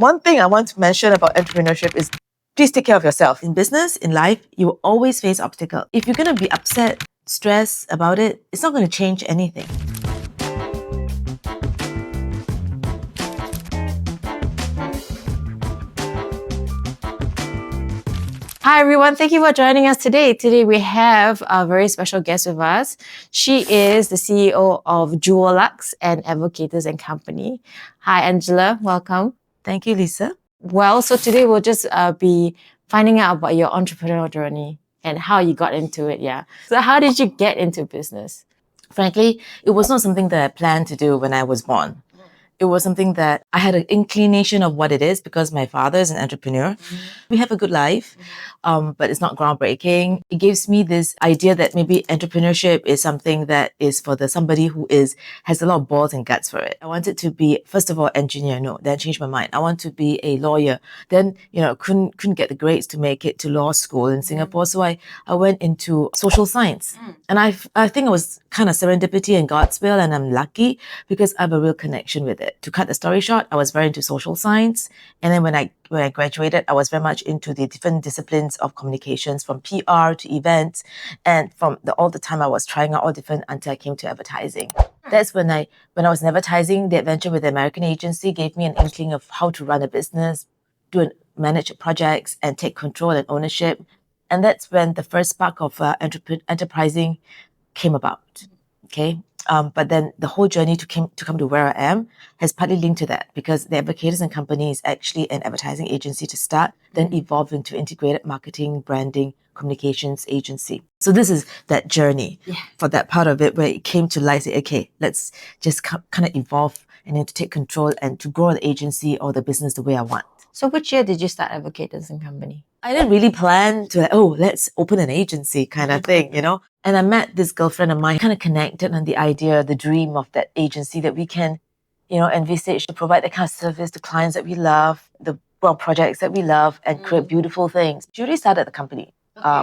one thing I want to mention about entrepreneurship is please take care of yourself. In business, in life, you will always face obstacles. If you're going to be upset, stressed about it, it's not going to change anything. Hi everyone, thank you for joining us today. Today we have a very special guest with us. She is the CEO of JeweLuxe and Advocators Co. Hi Angela, welcome. Thank you, Lisa. Well, so today we'll just be finding out about your entrepreneurial journey and how you got into it, yeah. So how did you get into business? Frankly, it was not something that I planned to do when I was born. It was something that I had an inclination of what it is because my father is an entrepreneur. We have a good life, but it's not groundbreaking. It gives me this idea that maybe entrepreneurship is something that is for somebody who has a lot of balls and guts for it. I wanted to be, first of all, engineer. No, then changed my mind. I want to be a lawyer. Then, couldn't get the grades to make it to law school in Singapore. So I went into social science. And I think it was kind of serendipity and God's will, and I'm lucky because I have a real connection with it. To cut the story short, I was very into social science. And then when I graduated, I was very much into the different disciplines of communications, from PR to events. And from all the time I was trying out all different until I came to advertising. That's when I was in advertising, the adventure with the American agency gave me an inkling of how to run a business, manage projects, and take control and ownership. And that's when the first spark of enterprising came about. Okay. But then the whole journey to come to where I am has partly linked to that, because the Advocators and Company is actually an advertising agency to start, then evolve into integrated marketing, branding, communications agency. So this is that journey for that part of it where it came to light. Say, okay, let's just kind of evolve and then to take control and to grow the agency or the business the way I want. So which year did you start Advocators and Company? I didn't really plan to, let's open an agency kind of thing, And I met this girlfriend of mine, kind of connected on the idea, the dream of that agency that we can, envisage to provide the kind of service to clients that we love, the projects that we love, and create beautiful things. She already started the company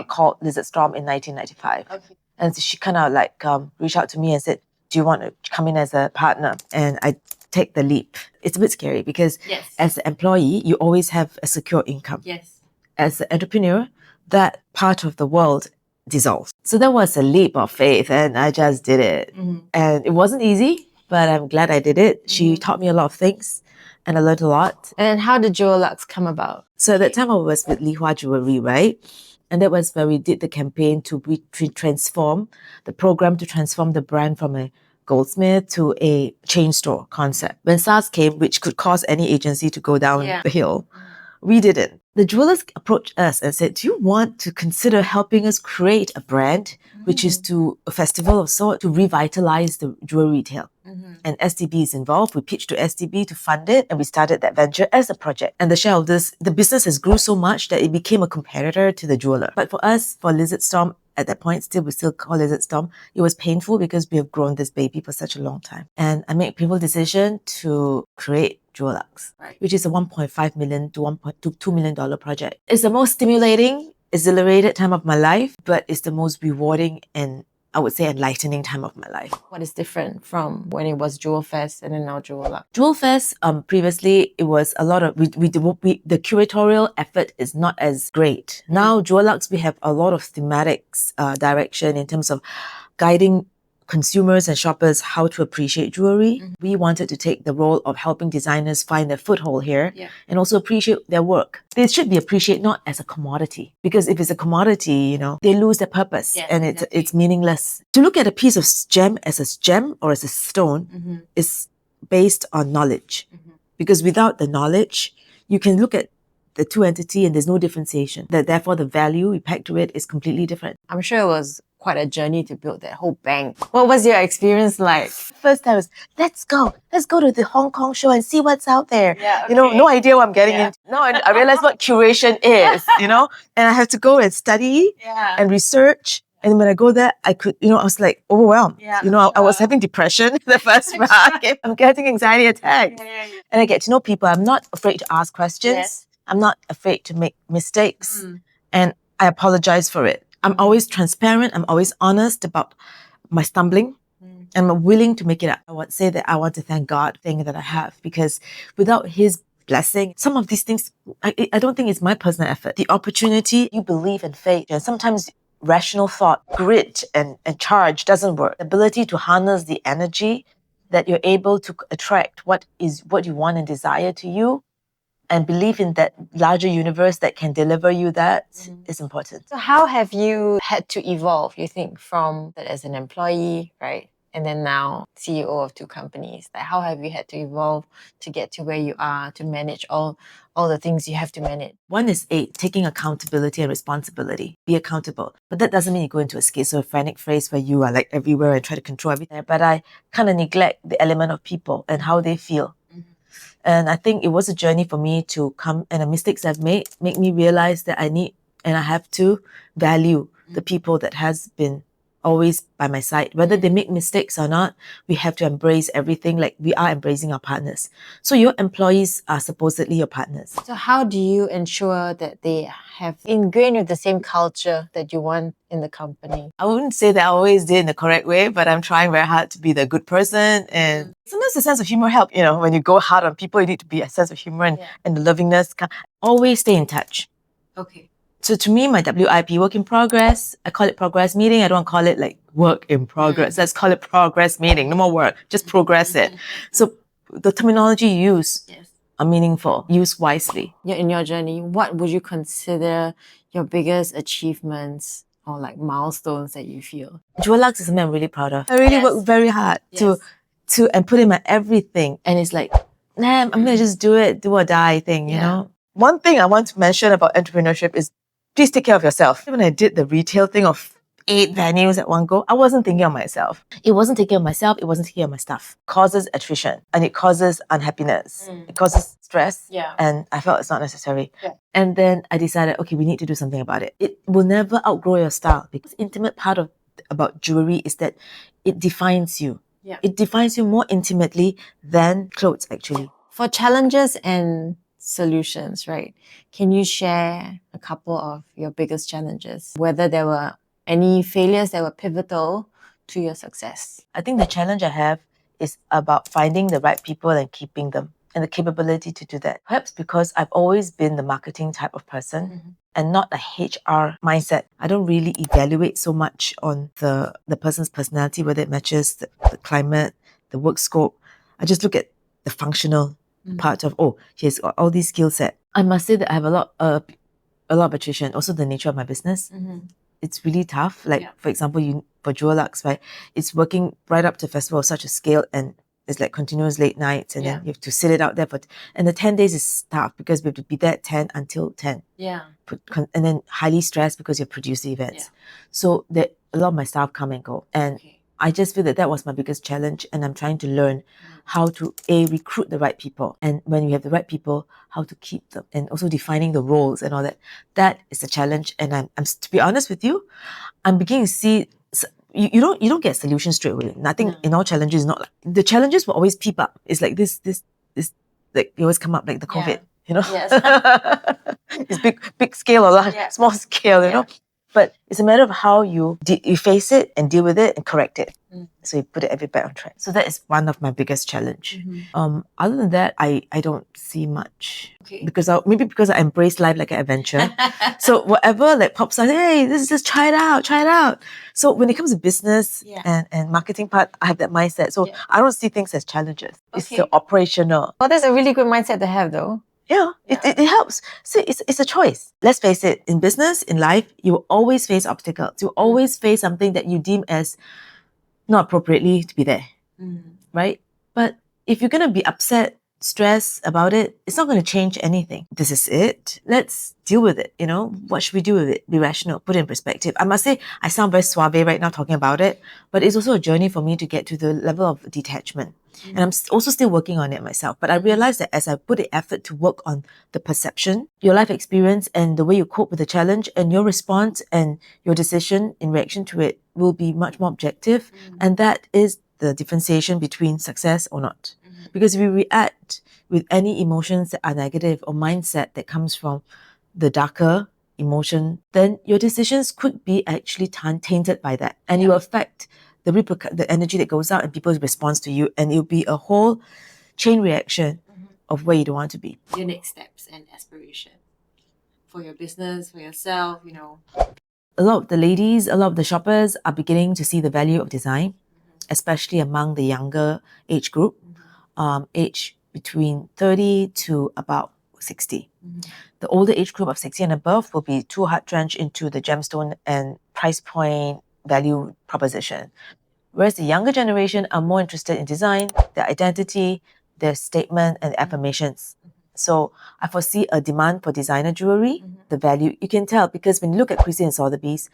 called Lizard Storm in 1995. Okay. And so she kind of reached out to me and said, do you want to come in as a partner? And I take the leap. It's a bit scary because as an employee, you always have a secure income. Yes. As an entrepreneur, that part of the world dissolves. So that was a leap of faith, and I just did it. And it wasn't easy, but I'm glad I did it. She taught me a lot of things, and I learned a lot. And how did JeweLuxe come about? So at that time I was with Li Hua Jewelry, right? And that was where we did the campaign to transform the program, to transform the brand from a goldsmith to a chain store concept. When SARS came, which could cause any agency to go down the hill, we didn't. The jewelers approached us and said, do you want to consider helping us create a brand, which is to a festival of sort, to revitalize the jewelry retail? And STB is involved. We pitched to STB to fund it, and we started that venture as a project. And the shareholders, the business has grew so much that it became a competitor to the jeweler. But for us, for Lizard Storm, at that point, we still call Lizard Storm, it was painful because we have grown this baby for such a long time. And I made a painful decision to create JeweLuxe, which is a $1.5 million to $2 million project. It's the most stimulating, exhilarated time of my life, but it's the most rewarding and I would say enlightening time of my life. What is different from when it was Jewel Fest and then now JeweLuxe? Jewel Fest, previously it was a lot of, the curatorial effort is not as great. Now JeweLuxe, we have a lot of thematics direction in terms of guiding consumers and shoppers how to appreciate jewelry. We wanted to take the role of helping designers find their foothold here and also appreciate their work. They should be appreciated not as a commodity, because if it's a commodity, they lose their purpose and it's meaningless. To look at a piece of gem as a gem or as a stone is based on knowledge, because without the knowledge, you can look at the two entities and there's no differentiation. Therefore, the value you pack to it is completely different. I'm sure it was quite a journey to build that whole bank. What was your experience like? First time was, let's go to the Hong Kong show and see what's out there. No idea what I'm getting into. No, and I realized what curation is, and I have to go and study and research. And when I go there, I could, I was like overwhelmed. I was having depression the first month. I'm getting anxiety attacks. And I get to know people. I'm not afraid to ask questions. I'm not afraid to make mistakes. And I apologize for it. I'm always transparent. I'm always honest about my stumbling. And I'm willing to make it up. I would say that I want to thank God for the thing that I have, because without His blessing. Some of these things, I don't think it's my personal effort. The opportunity, you believe in faith, and sometimes rational thought, grit and charge doesn't work. The ability to harness the energy that you're able to attract what you want and desire to you, and believe in that larger universe that can deliver you that is important. So how have you had to evolve, you think, from that as an employee, right? And then now CEO of 2 companies. Like, how have you had to evolve to get to where you are, to manage all the things you have to manage? One is taking accountability and responsibility. Be accountable. But that doesn't mean you go into a schizophrenic phase where you are like everywhere and try to control everything. But I kind of neglect the element of people and how they feel. And I think it was a journey for me to come, and the mistakes I've made make me realize that I need and I have to value the people that has been always by my side. Whether they make mistakes or not, we have to embrace everything like we are embracing our partners. So your employees are supposedly your partners. So how do you ensure that they have ingrained with the same culture that you want in the company? I wouldn't say that I always did in the correct way, but I'm trying very hard to be the good person. And sometimes a sense of humor helps. You know, when you go hard on people, you need to be a sense of humor and the lovingness. Always stay in touch. Okay. So to me, my WIP, work in progress, I call it progress meeting. I don't call it like work in progress. Let's call it progress meeting. No more work, just progress it. So the terminology you use are meaningful. Use wisely. In your journey, what would you consider your biggest achievements or like milestones that you feel? JeweLuxe is something I'm really proud of. I really worked very hard to and put in my everything. And it's like, nah, I'm gonna just do it, do or die thing, you know? One thing I want to mention about entrepreneurship is please take care of yourself. When I did the retail thing of 8 venues at one go, I wasn't thinking of myself. It wasn't taking care of myself. It wasn't taking care of my stuff. It causes attrition and it causes unhappiness. It causes stress. And I felt it's not necessary. And then I decided, okay, we need to do something about it. It will never outgrow your style, because the intimate part about jewelry is that it defines you. It defines you more intimately than clothes, actually. For challenges and solutions, right? Can you share a couple of your biggest challenges? Whether there were any failures that were pivotal to your success? I think the challenge I have is about finding the right people and keeping them, and the capability to do that. Perhaps because I've always been the marketing type of person and not a HR mindset. I don't really evaluate so much on the person's personality, whether it matches the climate, the work scope. I just look at the functional part of, he has got all these skill set. I must say that I have a lot of attrition. Also the nature of my business. It's really tough. Like for example, for JeweLuxe, right? It's working right up to festival of such a scale, and it's like continuous late nights, and then you have to sit it out there and the 10 days is tough because we have to be there at 10 until 10. And then highly stressed because you produce the events. So that a lot of my staff come and go. And I just feel that was my biggest challenge, and I'm trying to learn how to recruit the right people, and when you have the right people, how to keep them, and also defining the roles and all that. That is a challenge, and I'm to be honest with you, I'm beginning to see you don't get solutions straight away. Nothing in all challenges is not like, the challenges will always peep up. It's like this like they always come up, like the COVID, you know. It's big scale or small scale, you know. But it's a matter of how you face it and deal with it and correct it. So you put it every back on track. So that is one of my biggest challenge. Other than that, I don't see much. Because maybe because I embrace life like an adventure. So whatever like pops out, hey, this is just try it out. So when it comes to business and marketing part, I have that mindset. So I don't see things as challenges. It's the operational. Well, that's a really good mindset to have though. Yeah, it helps. See, it's a choice. Let's face it, in business, in life, you will always face obstacles. You always face something that you deem as not appropriately to be there, right? But if you're going to be upset, stressed about it, it's not going to change anything. This is it. Let's deal with it, you know? What should we do with it? Be rational, put it in perspective. I must say, I sound very suave right now talking about it, but it's also a journey for me to get to the level of detachment. And I'm also still working on it myself. But I realized that as I put the effort to work on the perception, your life experience and the way you cope with the challenge, and your response and your decision in reaction to it will be much more objective. And that is the differentiation between success or not. Because if we react with any emotions that are negative or mindset that comes from the darker emotion, then your decisions could be actually tainted by that. And you affect the energy that goes out and people's response to you. And it'll be a whole chain reaction of where you want to be. Your next steps and aspiration for your business, for yourself, A lot of the ladies, a lot of the shoppers are beginning to see the value of design, especially among the younger age group, age between 30 to about 60. The older age group of 60 and above will be too heart-drenched into the gemstone and price point value proposition. Whereas the younger generation are more interested in design, their identity, their statement, and affirmations. So I foresee a demand for designer jewelry, the value. You can tell because when you look at Christie and Sotheby's,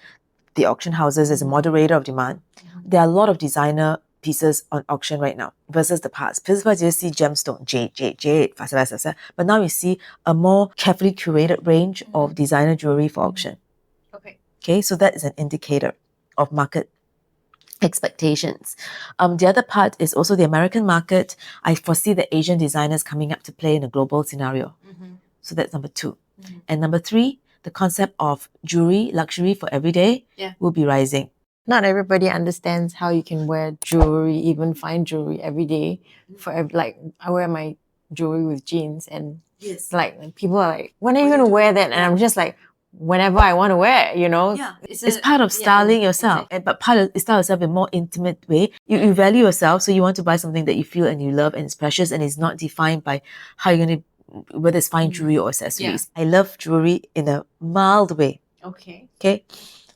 the auction houses as a moderator of demand, there are a lot of designer pieces on auction right now versus the past. Because first you see gemstone, jade, fasa. But now you see a more carefully curated range of designer jewelry for auction. Okay, so that is an indicator of market expectations. The other part is also the American market. I foresee the Asian designers coming up to play in a global scenario. So that's number 2. And number 3, the concept of jewelry, luxury for every day will be rising. Not everybody understands how you can wear jewelry, even fine jewelry every day. Like I wear my jewelry with jeans, and like people are like, when are you going to wear that? And I'm just like, whenever I want to wear, It's part of styling yourself, but part of style yourself in a more intimate way. You value yourself, so you want to buy something that you feel and you love and it's precious and it's not defined by how you're going to, whether it's fine jewelry or accessories. I love jewelry in a mild way. Okay.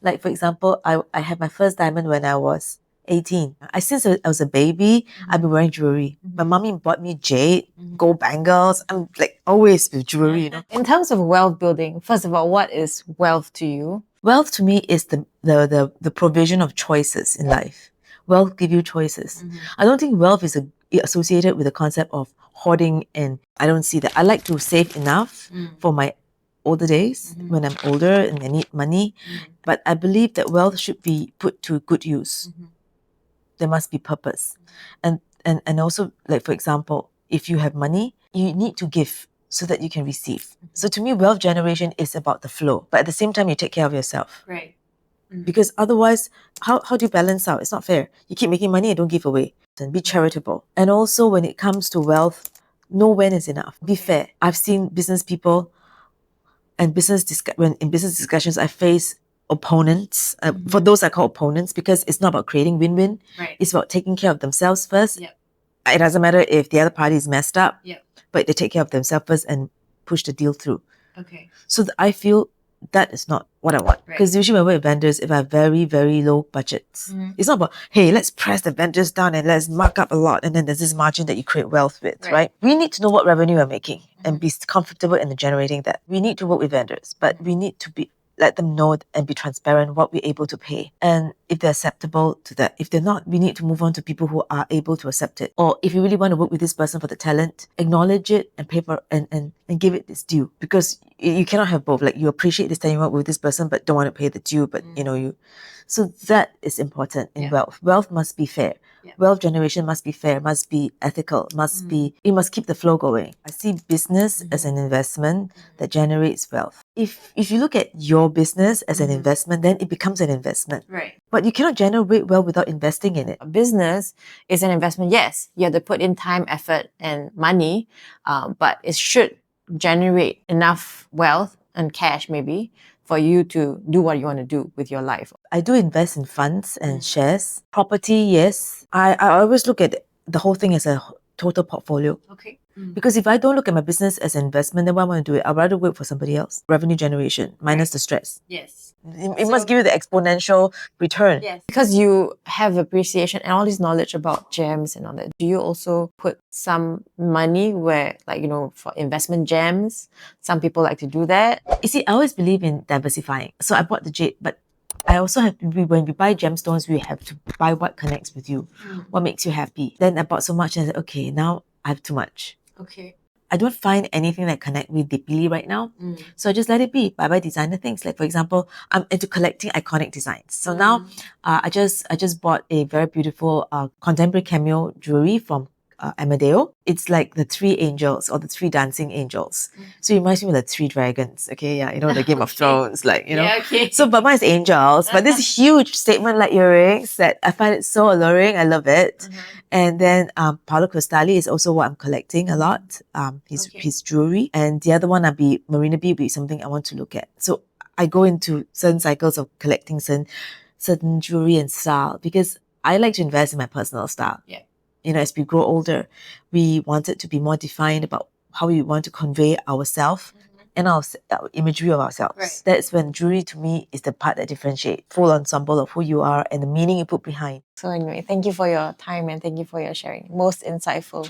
Like for example, I had my first diamond when I was 18. Since I was a baby, I've been wearing jewelry. My mommy bought me jade, gold bangles. I'm like always with jewelry, In terms of wealth building, first of all, what is wealth to you? Wealth to me is the provision of choices in life. Wealth gives you choices. I don't think wealth is associated with the concept of hoarding, and I don't see that. I like to save enough for my older days when I'm older and I need money. But I believe that wealth should be put to good use. There must be purpose. And also, like for example, if you have money, you need to give so that you can receive. So to me, wealth generation is about the flow. But at the same time, you take care of yourself. Right. Because otherwise, how do you balance out? It's not fair. You keep making money and don't give away. And be charitable. And also when it comes to wealth, know when is enough. Be fair. I've seen business people and when in business discussions, I face opponents. For those I call opponents, because it's not about creating win-win. It's about taking care of themselves first. It doesn't matter if the other party is messed up, but they take care of themselves first and push the deal through. So I feel that is not what I want. Because usually when I work with vendors, if I have very, very low budgets, it's not about, hey, let's press the vendors down and let's mark up a lot. And then there's this margin that you create wealth with, right? We need to know what revenue we're making and be comfortable in generating that. We need to work with vendors, but we need to let them know and be transparent what we're able to pay. And if they're acceptable to that. If they're not, we need to move on to people who are able to accept it. Or if you really want to work with this person for the talent, acknowledge it and pay for and give it its due. Because you cannot have both. Like you appreciate this time you work with this person, but don't want to pay the due. But so that is important in wealth. Wealth must be fair. Wealth generation must be fair, must be ethical, it must keep the flow going. I see business as an investment that generates wealth. If you look at your business as an investment, then it becomes an investment. But you cannot generate wealth without investing in it. A business is an investment. Yes, you have to put in time, effort, and money, but it should generate enough wealth and cash maybe for you to do what you want to do with your life. I do invest in funds and shares. Property, yes. I always look at the whole thing as a total portfolio. Because if I don't look at my business as an investment, then why am I going to do it? I'd rather work for somebody else. Revenue generation minus the stress. It must give you the exponential return. Because you have appreciation and all this knowledge about gems and all that. Do you also put some money where, like, for investment gems? Some people like to do that. You see, I always believe in diversifying. So I bought the jade, but I also have to when we buy gemstones, we have to buy what connects with you, what makes you happy. Then I bought so much and I said, okay, now I have too much. I don't find anything that connect me deeply right now. So I just let it be. I buy designer things. Like for example, I'm into collecting iconic designs. So now I just bought a very beautiful contemporary cameo jewelry from Amadeo. It's like the three angels or the three dancing angels. So it reminds me of the three dragons. Okay, yeah, the Game of Thrones, Yeah, okay. So, but mine is angels. But this huge statement like earrings that I find it so alluring. I love it. And then Paolo Cristalli is also what I'm collecting a lot. His jewelry. And the other one I'll be Marina B will be something I want to look at. So I go into certain cycles of collecting certain jewelry and style because I like to invest in my personal style. Yeah. As we grow older, we want it to be more defined about how we want to convey ourselves and our imagery of ourselves. Right. That's when jewelry to me is the part that differentiates full ensemble of who you are and the meaning you put behind. So anyway, thank you for your time and thank you for your sharing. Most insightful.